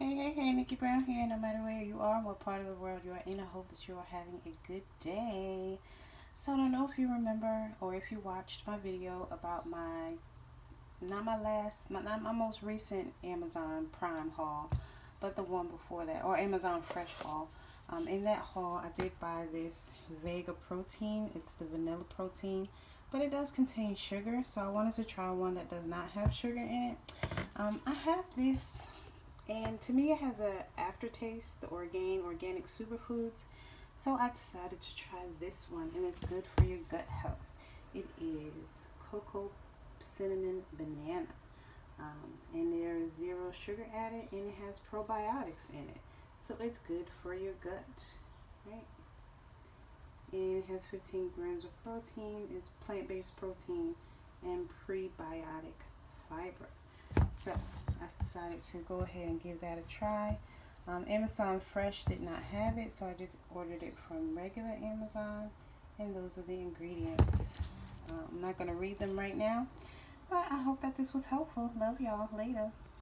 Hey, Nickie Brown here. No matter where you are, what part of the world you are in, I hope that you are having a good day. So I don't know if you remember or if you watched my video about not my most recent Amazon Prime haul, but the one before that, or Amazon Fresh haul. In that haul, I did buy this Vega Protein. It's the vanilla protein, but it does contain sugar, so I wanted to try one that does not have sugar in it. I have this, and to me it has a aftertaste, the organic superfoods. So I decided to try this one, and it's good for your gut health. It is cocoa cinnamon banana, and there is zero sugar added, and it has probiotics in it, so it's good for your gut, right? And it has 15 grams of protein. It's plant-based protein and prebiotic fiber. So I decided to go ahead and give that a try. Amazon Fresh did not have it, so I just ordered it from regular Amazon, and those are the ingredients. I'm not going to read them right now, but I hope that this was helpful. Love y'all. Later.